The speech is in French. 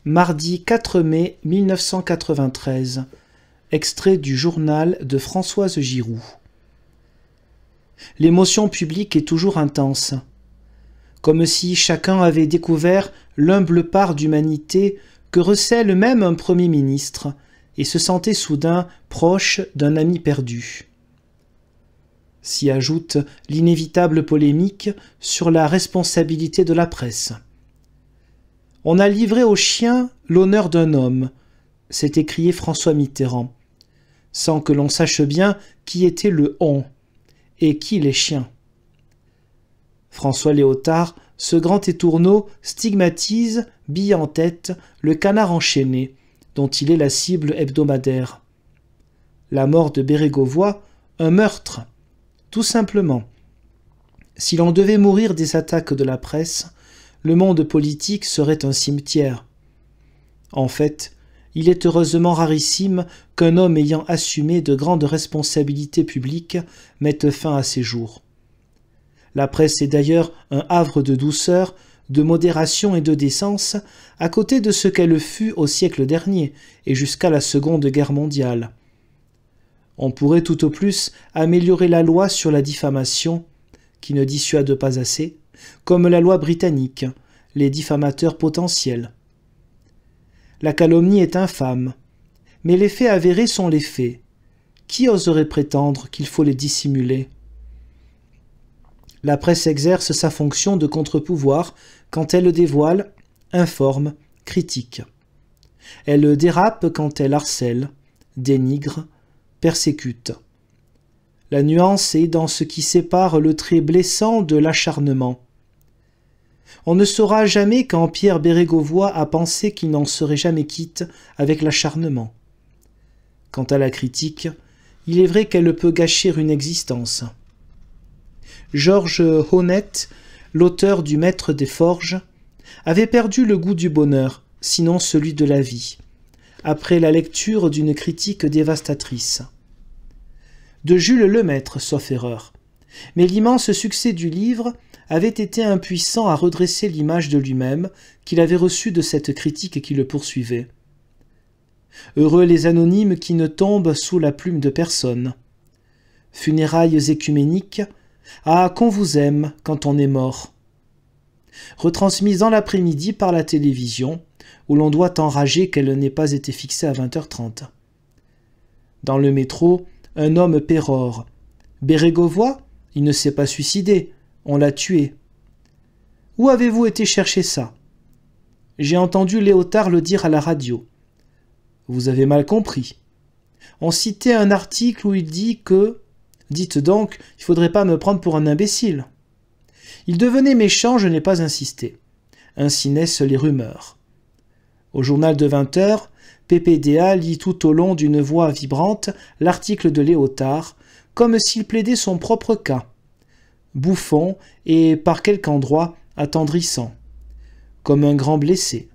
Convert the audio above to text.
Mardi 4 mai 1993. Extrait du journal de Françoise Giroud. L'émotion publique est toujours intense. Comme si chacun avait découvert l'humble part d'humanité que recèle même un Premier ministre et se sentait soudain proche d'un ami perdu. S'y ajoute l'inévitable polémique sur la responsabilité de la presse. On a livré aux chiens l'honneur d'un homme, s'est écrié François Mitterrand, sans que l'on sache bien qui était le « on » et qui les chiens. François Léotard, ce grand étourneau, stigmatise, bille en tête, le canard enchaîné, dont il est la cible hebdomadaire. La mort de Bérégovoy, un meurtre, tout simplement. Si l'on devait mourir des attaques de la presse, le monde politique serait un cimetière. En fait, il est heureusement rarissime qu'un homme ayant assumé de grandes responsabilités publiques mette fin à ses jours. La presse est d'ailleurs un havre de douceur, de modération et de décence, à côté de ce qu'elle fut au siècle dernier et jusqu'à la Seconde Guerre mondiale. On pourrait tout au plus améliorer la loi sur la diffamation, qui ne dissuade pas assez, comme la loi britannique, les diffamateurs potentiels. La calomnie est infâme, mais les faits avérés sont les faits. Qui oserait prétendre qu'il faut les dissimuler ? La presse exerce sa fonction de contre-pouvoir quand elle dévoile, informe, critique. Elle dérape quand elle harcèle, dénigre, persécute. La nuance est dans ce qui sépare le trait blessant de l'acharnement. On ne saura jamais quand Pierre Bérégovoy a pensé qu'il n'en serait jamais quitte avec l'acharnement. Quant à la critique, il est vrai qu'elle peut gâcher une existence. Georges Honneth, l'auteur du Maître des Forges, avait perdu le goût du bonheur, sinon celui de la vie, après la lecture d'une critique dévastatrice. De Jules Lemaître, sauf erreur. Mais l'immense succès du livre avait été impuissant à redresser l'image de lui-même qu'il avait reçue de cette critique qui le poursuivait. Heureux les anonymes qui ne tombent sous la plume de personne. Funérailles écuméniques, ah, qu'on vous aime quand on est mort. Retransmise dans l'après-midi par la télévision, où l'on doit enrager qu'elle n'ait pas été fixée à 20h30. Dans le métro, un homme pérore. Bérégovoy, il ne s'est pas suicidé, on l'a tué. Où avez-vous été chercher ça? J'ai entendu Léotard le dire à la radio. Vous avez mal compris. On citait un article où il dit que... Dites donc, il faudrait pas me prendre pour un imbécile. Il devenait méchant, je n'ai pas insisté. Ainsi naissent les rumeurs. Au journal de 20h, PPDA lit tout au long d'une voix vibrante l'article de Léotard, comme s'il plaidait son propre cas. Bouffon et, par quelque endroit, attendrissant. Comme un grand blessé.